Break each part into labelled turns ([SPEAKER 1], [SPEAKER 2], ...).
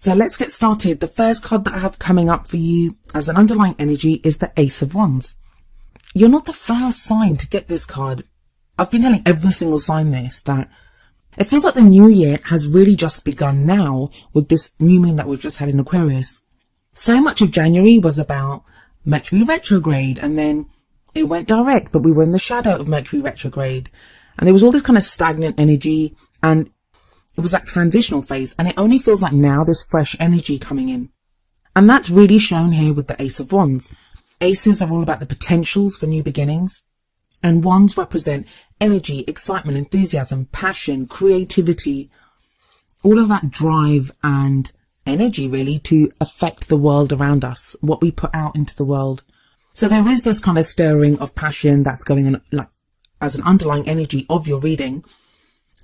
[SPEAKER 1] So let's get started. The first card that I have coming up for you as an underlying energy is the Ace of Wands. You're not the first sign to get this card. I've been telling every single sign this, that it feels like the new year has really just begun now with this new moon that we've just had in Aquarius. So much of January was about Mercury retrograde, and then it went direct, but we were in the shadow of Mercury retrograde. And there was all this kind of stagnant energy, and it was that transitional phase. And it only feels like now there's fresh energy coming in. And that's really shown here with the Ace of Wands. Aces are all about the potentials for new beginnings. And wands represent energy, excitement, enthusiasm, passion, creativity, all of that drive and energy really to affect the world around us, what we put out into the world. So there is this kind of stirring of passion that's going on, like, as an underlying energy of your reading.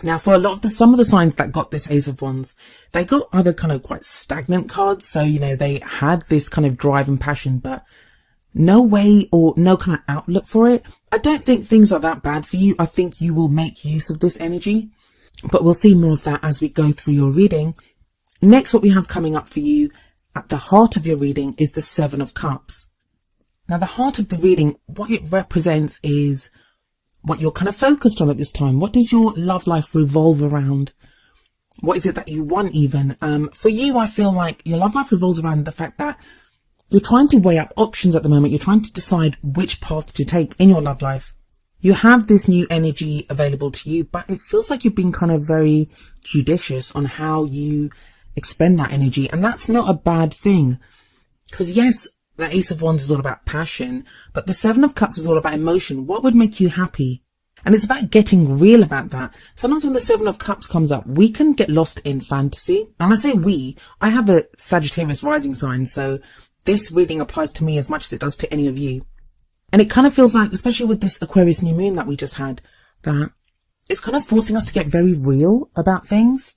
[SPEAKER 1] Now, for a lot of some of the signs that got this Ace of Wands, they got other kind of quite stagnant cards. So, they had this kind of drive and passion, but no way or no kind of outlook for it. I don't think things are that bad for you. I think you will make use of this energy, but we'll see more of that as we go through your reading. Next, what we have coming up for you at the heart of your reading is the Seven of Cups. Now, the heart of the reading, what it represents is what you're kind of focused on at this time. What does your love life revolve around? What is it that you want even? For you, I feel like your love life revolves around the fact that you're trying to weigh up options at the moment. You're trying to decide which path to take in your love life. You have this new energy available to you, but it feels like you've been kind of very judicious on how you expend that energy. And that's not a bad thing. Because yes, the Ace of Wands is all about passion, but the Seven of Cups is all about emotion. What would make you happy? And it's about getting real about that. Sometimes when the Seven of Cups comes up, we can get lost in fantasy. And I say we, I have a Sagittarius rising sign, so this reading applies to me as much as it does to any of you. And it kind of feels like, especially with this Aquarius new moon that we just had, that it's kind of forcing us to get very real about things.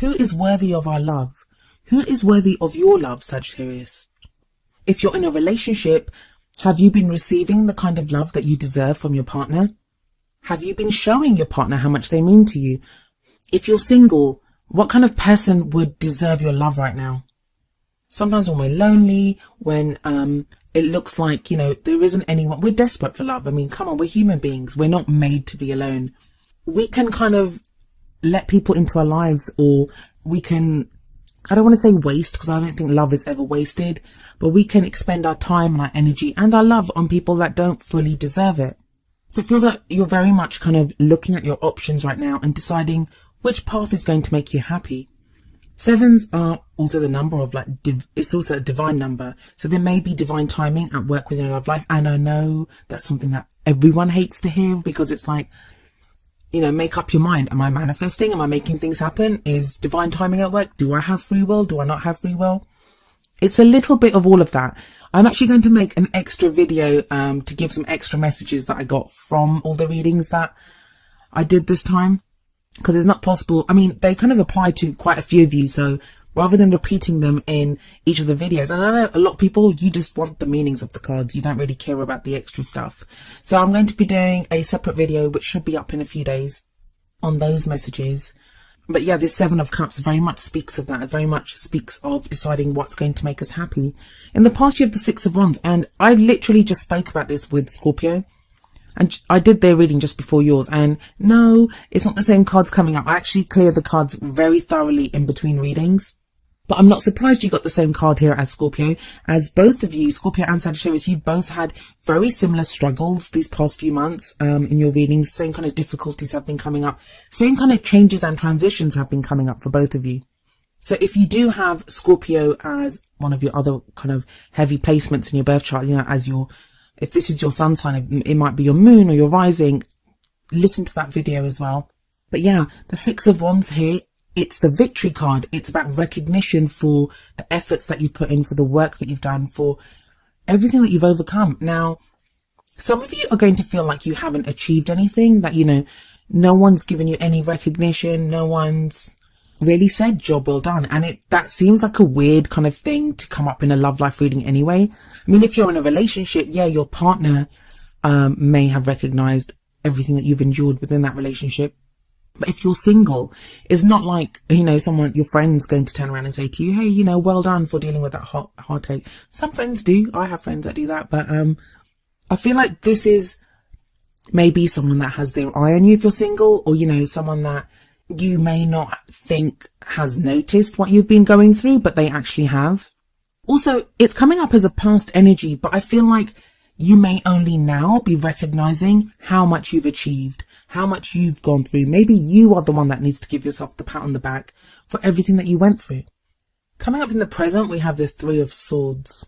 [SPEAKER 1] Who is worthy of our love? Who is worthy of your love, Sagittarius? If you're in a relationship, have you been receiving the kind of love that you deserve from your partner? Have you been showing your partner how much they mean to you? If you're single, what kind of person would deserve your love right now? Sometimes when we're lonely, when it looks like, there isn't anyone, we're desperate for love. I mean, come on, we're human beings. We're not made to be alone. We can kind of let people into our lives, or we can, I don't want to say waste, because I don't think love is ever wasted, but we can expend our time and our energy and our love on people that don't fully deserve it. So it feels like you're very much kind of looking at your options right now and deciding which path is going to make you happy. Sevens are also the number of it's also a divine number. So there may be divine timing at work within your love life. And I know that's something that everyone hates to hear, because it's like, make up your mind. Am I manifesting? Am I making things happen? Is divine timing at work? Do I have free will? Do I not have free will? It's a little bit of all of that. I'm actually going to make an extra video to give some extra messages that I got from all the readings that I did this time. Because it's not possible. I mean, they kind of apply to quite a few of you. So rather than repeating them in each of the videos, and I know a lot of people, you just want the meanings of the cards. You don't really care about the extra stuff. So I'm going to be doing a separate video, which should be up in a few days, on those messages. But yeah, this Seven of Cups very much speaks of that. It very much speaks of deciding what's going to make us happy. In the past, you have the Six of Wands. And I literally just spoke about this with Scorpio. And I did their reading just before yours, and no, it's not the same cards coming up. I actually clear the cards very thoroughly in between readings. But I'm not surprised you got the same card here as Scorpio, as both of you, Scorpio and Sagittarius, you both had very similar struggles these past few months in your readings. Same kind of difficulties have been coming up. Same kind of changes and transitions have been coming up for both of you. So if you do have Scorpio as one of your other kind of heavy placements in your birth chart, if this is your sun sign, it might be your moon or your rising, listen to that video as well. But yeah, the Six of Wands here, it's the victory card. It's about recognition for the efforts that you put in, for the work that you've done, for everything that you've overcome. Now, some of you are going to feel like you haven't achieved anything, that, no one's given you any recognition, no one's really said job well done. And that seems like a weird kind of thing to come up in a love life reading anyway. I mean, if you're in a relationship, yeah, your partner may have recognized everything that you've endured within that relationship. But if you're single, it's not like, someone, your friend's going to turn around and say to you, hey, well done for dealing with that heartache. Some friends do. I have friends that do that. But I feel like this is maybe someone that has their eye on you if you're single, or, someone that you may not think has noticed what you've been going through, but they actually have. Also, it's coming up as a past energy, but I feel like you may only now be recognizing how much you've achieved, how much you've gone through. Maybe you are the one that needs to give yourself the pat on the back for everything that you went through. Coming up in the present, we have the Three of Swords.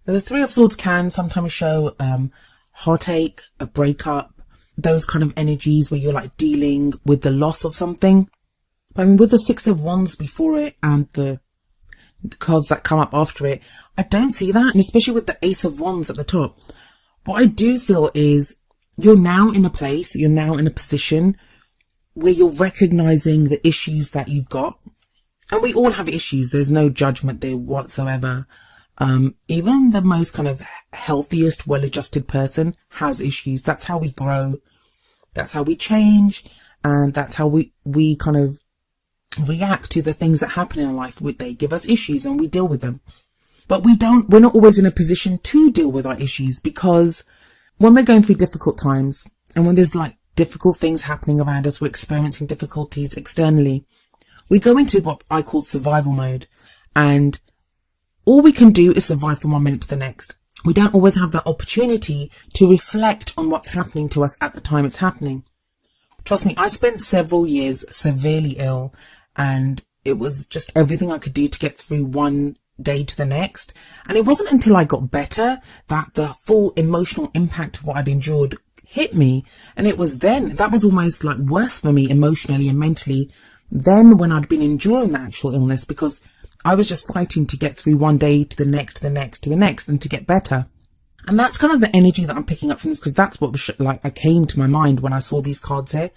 [SPEAKER 1] Now, the Three of Swords can sometimes show heartache, a breakup, those kind of energies where you're like dealing with the loss of something. But I mean, with the Six of Wands before it and the cards that come up after it, I don't see that. And especially with the Ace of Wands at the top, what I do feel is you're now in a place, you're now in a position where you're recognizing the issues that you've got. And we all have issues. There's no judgment there whatsoever. Even the most kind of healthiest, well-adjusted person has issues. That's how we grow. That's how we change. And that's how we kind of react to the things that happen in our life. They give us issues and we deal with them. But we're not always in a position to deal with our issues, because when we're going through difficult times and when there's like difficult things happening around us, we're experiencing difficulties externally, we go into what I call survival mode, and all we can do is survive from one minute to the next. We don't always have that opportunity to reflect on what's happening to us at the time it's happening. Trust me, I spent several years severely ill, and it was just everything I could do to get through one day to the next. And it wasn't until I got better that the full emotional impact of what I'd endured hit me. And it was then, that was almost like worse for me emotionally and mentally than when I'd been enduring the actual illness, because I was just fighting to get through one day to the next, to the next, to the next, and to get better. And that's kind of the energy that I'm picking up from this, because that's what was I came to my mind when I saw these cards here.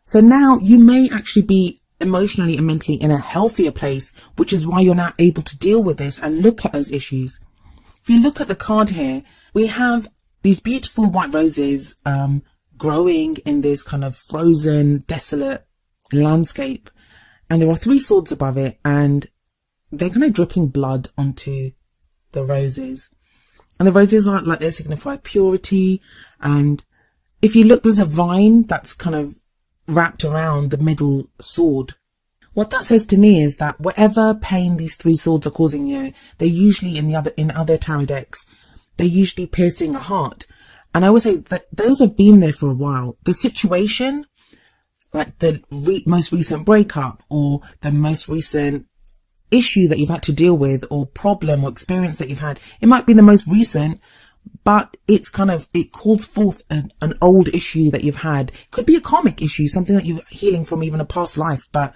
[SPEAKER 1] So now you may actually be emotionally and mentally in a healthier place, which is why you're now able to deal with this and look at those issues. If you look at the card here, we have these beautiful white roses growing in this kind of frozen, desolate landscape. And there are three swords above it, and they're kind of dripping blood onto the roses. And the roses are like they signify purity. And if you look, there's a vine that's kind of wrapped around the middle sword. What that says to me is that whatever pain these three swords are causing you, they're usually in other tarot decks, they're usually piercing a heart. And I would say that those have been there for a while. The situation, like the most recent breakup or the most recent issue that you've had to deal with, or problem or experience that you've had, it might be the most recent, but it calls forth an old issue that you've had. It could be a karmic issue, something that you're healing from, even a past life, but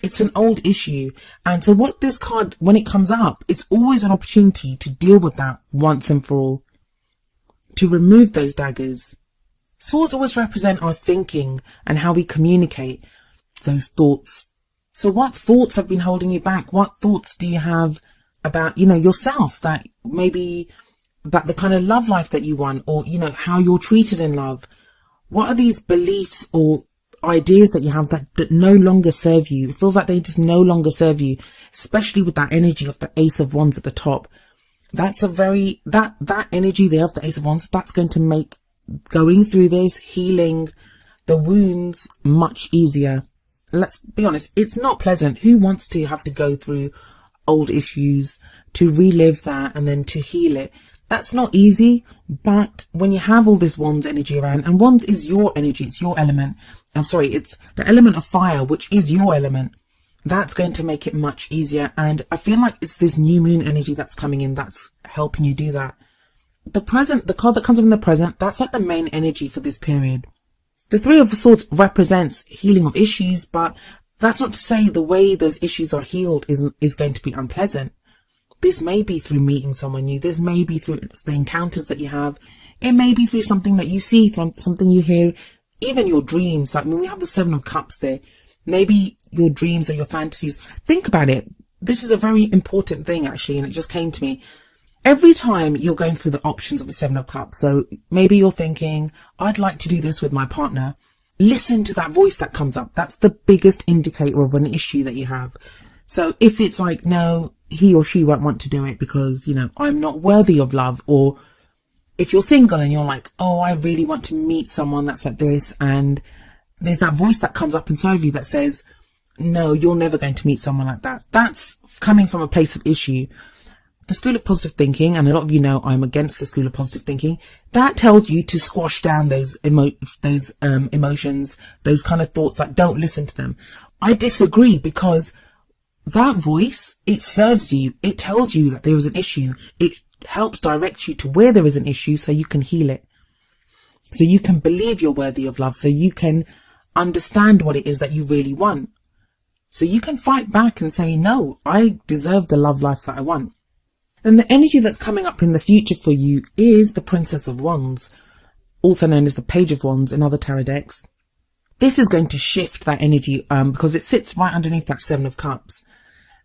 [SPEAKER 1] it's an old issue. And so what this card, when it comes up, it's always an opportunity to deal with that once and for all, to remove those daggers. Swords always represent our thinking and how we communicate those thoughts. So what thoughts have been holding you back? What thoughts do you have about, yourself, that maybe about the kind of love life that you want, or, how you're treated in love? What are these beliefs or ideas that you have that no longer serve you? It feels like they just no longer serve you, especially with that energy of the Ace of Wands at the top. That's that energy there of the Ace of Wands, that's going to make going through this, healing the wounds, much easier. Let's be honest, it's not pleasant. Who wants to have to go through old issues, to relive that and then to heal it? That's not easy. But when you have all this Wands energy around, and Wands is your energy, it's your element. It's the element of fire, which is your element. That's going to make it much easier. And I feel like it's this new moon energy that's coming in that's helping you do that. The card that comes up in the present, that's like the main energy for this period. The Three of Swords represents healing of issues, but that's not to say the way those issues are healed is going to be unpleasant. This may be through meeting someone new. This may be through the encounters that you have. It may be through something that you see, from something you hear, even your dreams. Like when we have the Seven of Cups there, maybe your dreams or your fantasies. Think about it. This is a very important thing actually, and it just came to me. Every time you're going through the options of the Seven of Cups, so maybe you're thinking, I'd like to do this with my partner. listen to that voice that comes up. That's the biggest indicator of an issue that you have. So if it's like, no, he or she won't want to do it because, you know, I'm not worthy of love, or if you're single and you're like, oh, I really want to meet someone that's like this, and there's that voice that comes up inside of you that says, no, you're never going to meet someone like that. That's coming from a place of issue. The school of positive thinking, and a lot of you know I'm against the school of positive thinking, that tells you to squash down those emotions, those kind of thoughts, like don't listen to them. I disagree, because that voice, it serves you. It tells you that there is an issue. It helps direct you to where there is an issue so you can heal it. So you can believe you're worthy of love. So you can understand what it is that you really want. So you can fight back and say, no, I deserve the love life that I want. Then the energy that's coming up in the future for you is the Princess of Wands, also known as the Page of Wands in other tarot decks. This is going to shift that energy because it sits right underneath that Seven of Cups.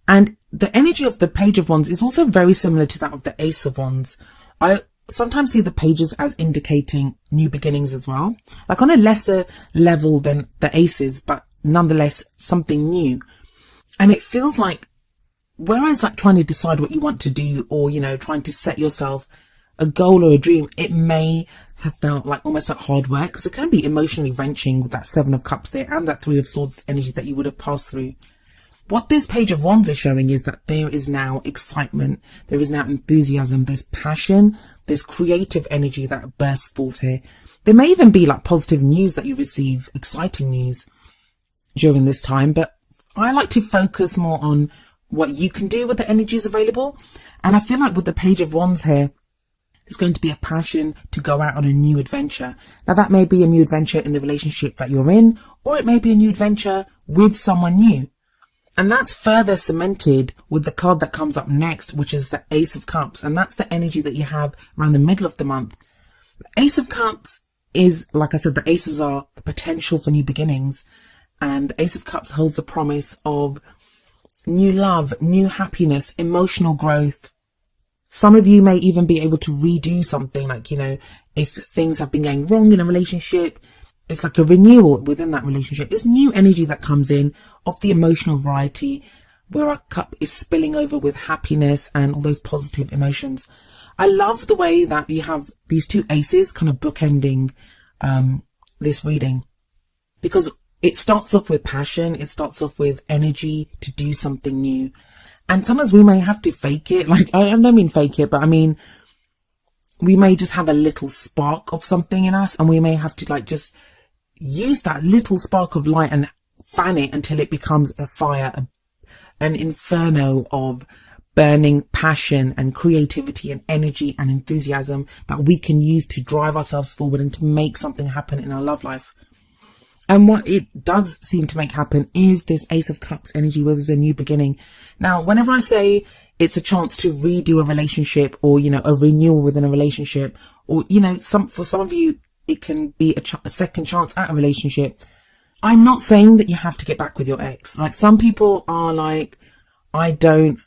[SPEAKER 1] And the energy of the Page of Wands is also very similar to that of the Ace of Wands. I sometimes see the pages as indicating new beginnings as well, like on a lesser level than the aces, but nonetheless something new. And it feels like, whereas like trying to decide what you want to do, or, you know, trying to set yourself a goal or a dream, it may have felt like almost like hard work, because it can be emotionally wrenching with that Seven of Cups there and that Three of Swords energy that you would have passed through. What this Page of Wands is showing is that there is now excitement, there is now enthusiasm, there's passion, there's creative energy that bursts forth here. There may even be like positive news that you receive, exciting news during this time, but I like to focus more on what you can do with the energies available. And I feel like with the Page of Wands here, there's going to be a passion to go out on a new adventure. Now that may be a new adventure in the relationship that you're in, or it may be a new adventure with someone new. And that's further cemented with the card that comes up next, which is the Ace of Cups. And that's the energy that you have around the middle of the month. The Ace of Cups is, like I said, the aces are the potential for new beginnings. And the Ace of Cups holds the promise of new love, new happiness, emotional growth. Some of you may even be able to redo something, like, you know, if things have been going wrong in a relationship, it's like a renewal within that relationship. There's new energy that comes in of the emotional variety, where our cup is spilling over with happiness and all those positive emotions. I love the way that you have these two aces kind of bookending this reading, because it starts off with passion, it starts off with energy to do something new. And sometimes we may have to fake it. Like, I don't mean fake it, but I mean, we may just have a little spark of something in us, and we may have to like just use that little spark of light and fan it until it becomes a fire, an inferno of burning passion and creativity and energy and enthusiasm that we can use to drive ourselves forward and to make something happen in our love life. And what it does seem to make happen is this Ace of Cups energy, where there's a new beginning. Now, whenever I say it's a chance to redo a relationship, or, you know, a renewal within a relationship, or, you know, for some of you, it can be a second chance at a relationship. I'm not saying that you have to get back with your ex. Like, some people are like, I don't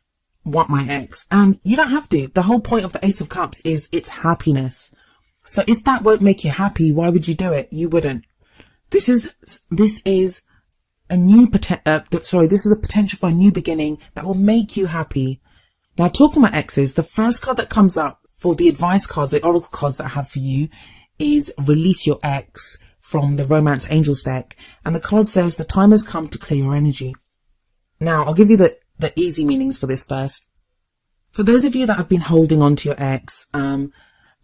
[SPEAKER 1] want my ex, and you don't have to. The whole point of the Ace of Cups is it's happiness. So if that won't make you happy, why would you do it? You wouldn't. This is a new this is a potential for a new beginning that will make you happy. Now, talking about exes, the first card that comes up for the advice cards, the oracle cards that I have for you, is Release Your Ex from the Romance Angels deck. And the card says the time has come to clear your energy. Now, I'll give you the easy meanings for this first. For those of you that have been holding on to your ex, and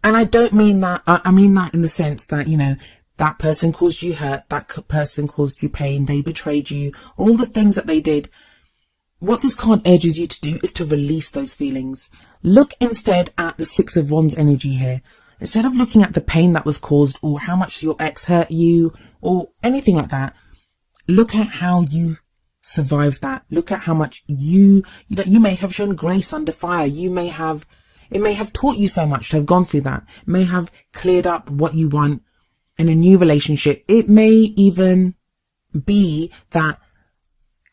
[SPEAKER 1] I don't mean that, I mean that in the sense that, you know, that person caused you hurt, that person caused you pain, they betrayed you, all the things that they did. What this card urges you to do is to release those feelings. Look instead at the Six of Wands energy here. Instead of looking at the pain that was caused, or how much your ex hurt you, or anything like that, look at how you survived that. Look at how much you may have shown grace under fire. It may have taught you so much to have gone through that. It may have cleared up what you want in a new relationship. It may even be that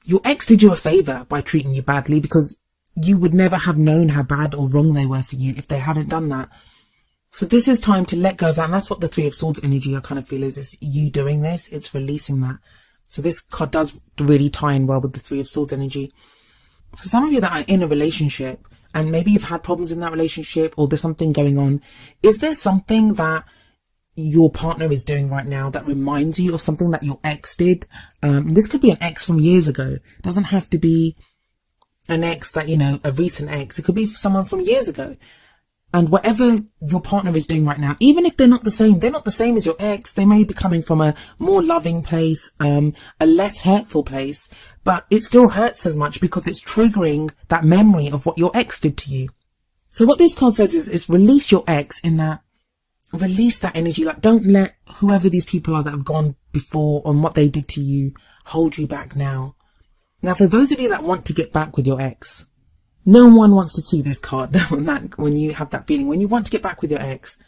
[SPEAKER 1] your ex did you a favor by treating you badly, because you would never have known how bad or wrong they were for you if they hadn't done that. So this is time to let go of that. And that's what the Three of Swords energy I kind of feel is you doing this. It's releasing that. So this card does really tie in well with the Three of Swords energy. For some of you that are in a relationship and maybe you've had problems in that relationship or there's something going on, is there something that your partner is doing right now that reminds you of something that your ex did? This could be an ex from years ago. It doesn't have to be an ex that, you know, a recent ex. It could be someone from years ago. And whatever your partner is doing right now, even if they're not the same as your ex. They may be coming from a more loving place, a less hurtful place, but it still hurts as much because it's triggering that memory of what your ex did to you. So what this card says is release your ex in that, release that energy. Like, don't let whoever these people are that have gone before on what they did to you hold you back now. Now, for those of you that want to get back with your ex, no one wants to see this card when you have that feeling. When you want to get back with your ex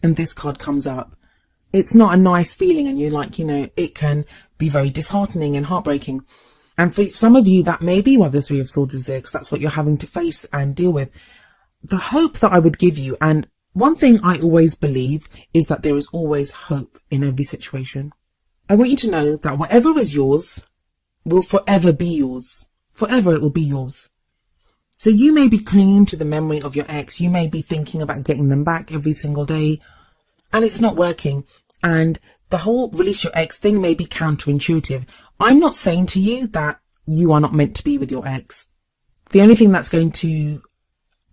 [SPEAKER 1] and this card comes up, it's not a nice feeling, and you're like, you know, it can be very disheartening and heartbreaking. And for some of you, that may be why the Three of Swords is there, because that's what you're having to face and deal with. The hope that I would give you, and one thing I always believe, is that there is always hope in every situation. I want you to know that whatever is yours will forever be yours. Forever it will be yours. So you may be clinging to the memory of your ex. You may be thinking about getting them back every single day, and it's not working. And the whole release your ex thing may be counterintuitive. I'm not saying to you that you are not meant to be with your ex. The only thing that's going to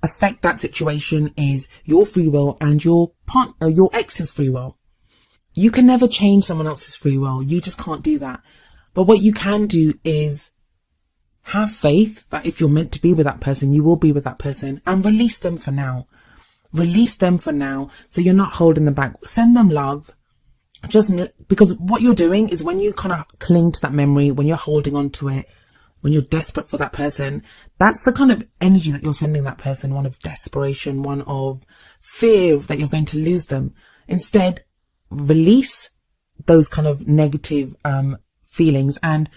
[SPEAKER 1] affect that situation is your free will and your ex's free will. You can never change someone else's free will. You just can't do that. But what you can do is have faith that if you're meant to be with that person, you will be with that person, and release them for now. Release them for now, so you're not holding them back. Send them love. Just because what you're doing is when you kind of cling to that memory, when you're holding on to it, when you're desperate for that person, that's the kind of energy that you're sending that person. One of desperation, one of fear that you're going to lose them. Instead, release those kind of negative feelings. And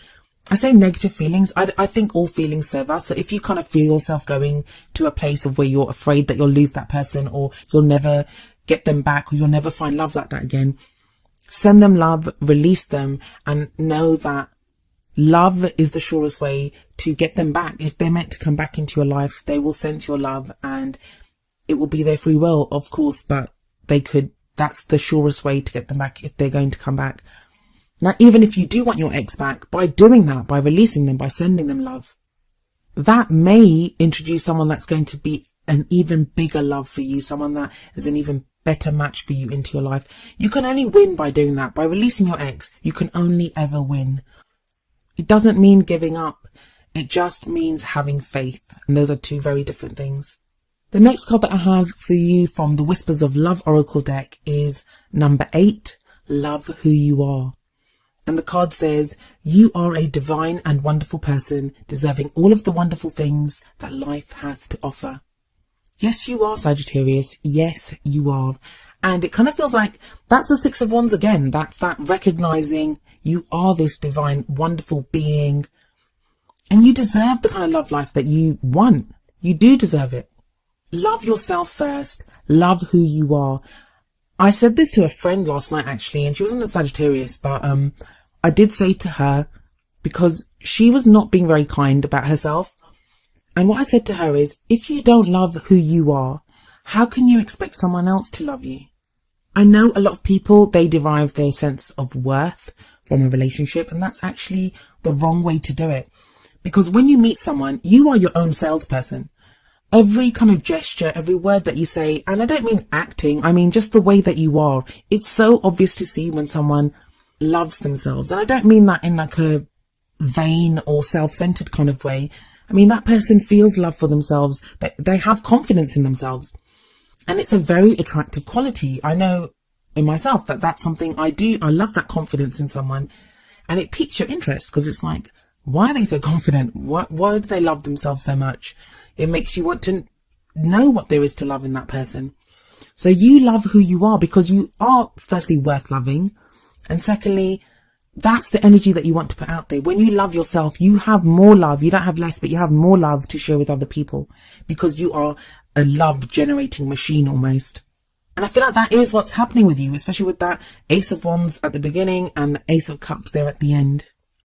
[SPEAKER 1] I say negative feelings. I think all feelings serve us. So if you kind of feel yourself going to a place of where you're afraid that you'll lose that person, or you'll never get them back, or you'll never find love like that again, send them love, release them, and know that love is the surest way to get them back. If they're meant to come back into your life, they will sense your love, and it will be their free will, of course, but that's the surest way to get them back if they're going to come back. Now, even if you do want your ex back, by doing that, by releasing them, by sending them love, that may introduce someone that's going to be an even bigger love for you, someone that is an even better match for you into your life. You can only win by doing that. By releasing your ex, you can only ever win. It doesn't mean giving up. It just means having faith. And those are two very different things. The next card that I have for you from the Whispers of Love Oracle deck is number 8, Love Who You Are. And the card says, you are a divine and wonderful person, deserving all of the wonderful things that life has to offer. Yes, you are, Sagittarius. Yes, you are. And it kind of feels like that's the Six of Wands again. That's that recognizing you are this divine, wonderful being, and you deserve the kind of love life that you want. You do deserve it. Love yourself first. Love who you are. I said this to a friend last night, actually, and she wasn't a Sagittarius, but I did say to her, because she was not being very kind about herself. And what I said to her is, if you don't love who you are, how can you expect someone else to love you? I know a lot of people, they derive their sense of worth from a relationship, and that's actually the wrong way to do it. Because when you meet someone, you are your own salesperson. Every kind of gesture, every word that you say, and I don't mean acting, I mean just the way that you are. It's so obvious to see when someone loves themselves. And I don't mean that in like a vain or self-centered kind of way. I mean, that person feels love for themselves. They have confidence in themselves. And it's a very attractive quality. I know in myself that that's something I do. I love that confidence in someone. And it piques your interest because it's like, why are they so confident? Why do they love themselves so much? It makes you want to know what there is to love in that person. So you love who you are because you are firstly worth loving. And secondly, that's the energy that you want to put out there. When you love yourself, you have more love. You don't have less, but you have more love to share with other people because you are a love generating machine almost. And I feel like that is what's happening with you, especially with that Ace of Wands at the beginning and the Ace of Cups there at the end.